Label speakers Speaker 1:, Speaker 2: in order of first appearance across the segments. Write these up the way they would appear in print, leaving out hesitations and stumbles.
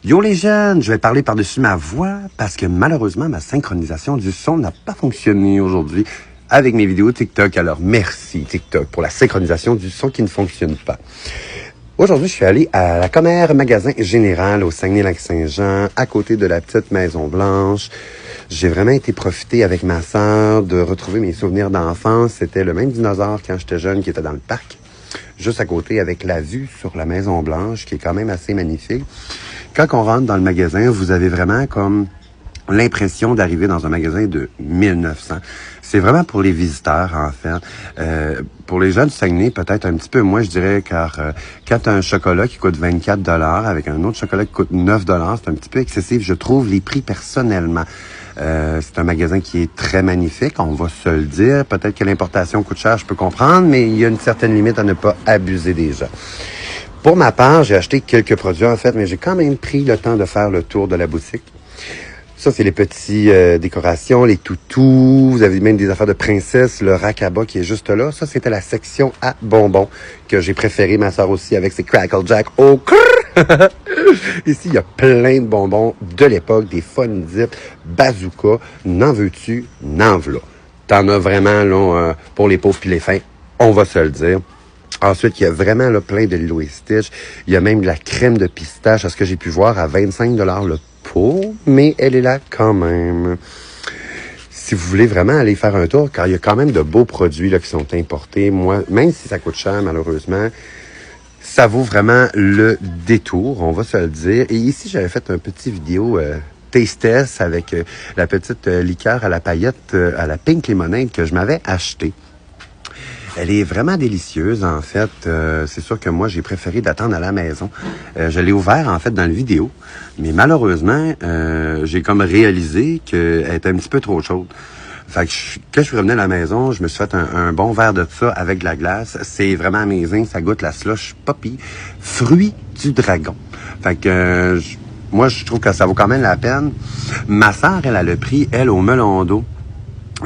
Speaker 1: Yo les jeunes, je vais parler par-dessus ma voix parce que malheureusement, ma synchronisation du son n'a pas fonctionné aujourd'hui avec mes vidéos TikTok. Alors merci TikTok pour la synchronisation du son qui ne fonctionne pas. Aujourd'hui, je suis allé à la Commère Magasin Général au Saguenay-Lac-Saint-Jean, à côté de la petite Maison-Blanche. J'ai vraiment été profiter avec ma sœur de retrouver mes souvenirs d'enfance. C'était le même dinosaure quand j'étais jeune qui était dans le parc, juste à côté avec la vue sur la Maison-Blanche qui est quand même assez magnifique. Quand on rentre dans le magasin, vous avez vraiment comme l'impression d'arriver dans un magasin de 1900. C'est vraiment pour les visiteurs, en fait. Pour les gens du Saguenay, peut-être un petit peu moins, je dirais, car quand tu as un chocolat qui coûte 24 $ avec un autre chocolat qui coûte 9 $, c'est un petit peu excessif, je trouve, les prix personnellement. C'est un magasin qui est très magnifique, on va se le dire. Peut-être que l'importation coûte cher, je peux comprendre, mais il y a une certaine limite à ne pas abuser des gens. Pour ma part, j'ai acheté quelques produits, en fait, mais j'ai quand même pris le temps de faire le tour de la boutique. Ça, c'est les petits décorations, les toutous. Vous avez même des affaires de princesse, le rack à bas qui est juste là. Ça, c'était la section à bonbons que j'ai préféré, ma soeur aussi, avec ses Crackle Jack au crrr. Ici, il y a plein de bonbons de l'époque, des Fun Dip, Bazooka. N'en veux-tu? N'en v'là. T'en as vraiment là pour les pauvres puis les fins, on va se le dire. Ensuite, il y a vraiment là, plein de Lilo et Stitch. Il y a même de la crème de pistache, à ce que j'ai pu voir, à 25 $ le pot, mais elle est là quand même. Si vous voulez vraiment aller faire un tour, car il y a quand même de beaux produits là, qui sont importés, moi, même si ça coûte cher, malheureusement, ça vaut vraiment le détour, on va se le dire. Et ici, j'avais fait un petit vidéo taste test avec la petite liqueur à la paillette, à la pink lemonade que je m'avais achetée. Elle est vraiment délicieuse, en fait. C'est sûr que moi, j'ai préféré d'attendre à la maison. Je l'ai ouvert, en fait, dans la vidéo. Mais malheureusement, j'ai comme réalisé qu'elle était un petit peu trop chaude. Fait que quand je suis revenu à la maison, je me suis fait un bon verre de ça avec de la glace. C'est vraiment amazing. Ça goûte la slush poppy. Fruit du dragon. Fait que moi, je trouve que ça vaut quand même la peine. Ma sœur, elle a le prix, elle, au melon d'eau.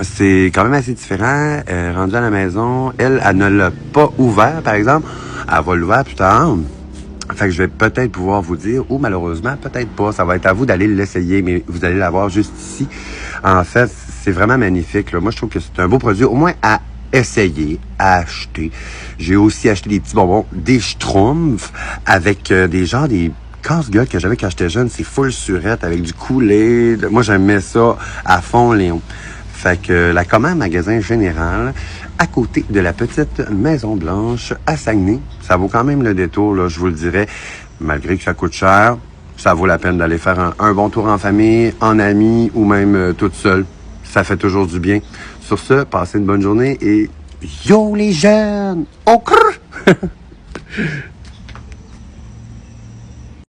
Speaker 1: C'est quand même assez différent. Rendue à la maison, elle ne l'a pas ouvert, par exemple. Elle va l'ouvrir plus tard. Fait que je vais peut-être pouvoir vous dire, ou malheureusement, peut-être pas. Ça va être à vous d'aller l'essayer, mais vous allez l'avoir juste ici. En fait, c'est vraiment magnifique, là. Moi, je trouve que c'est un beau produit, au moins à essayer, à acheter. J'ai aussi acheté des petits bonbons, des Schtroumpfs, avec des casse-gueule que j'avais quand j'étais jeune. C'est full surette, avec du Kool-Aid. Moi, j'aimais ça à fond, Léon. Fait que la Commère Magasin Général, à côté de la petite Maison-Blanche à Saguenay, ça vaut quand même le détour, là, je vous le dirais. Malgré que ça coûte cher, ça vaut la peine d'aller faire un bon tour en famille, en amis ou même toute seule. Ça fait toujours du bien. Sur ce, passez une bonne journée et yo les jeunes! Au crrr!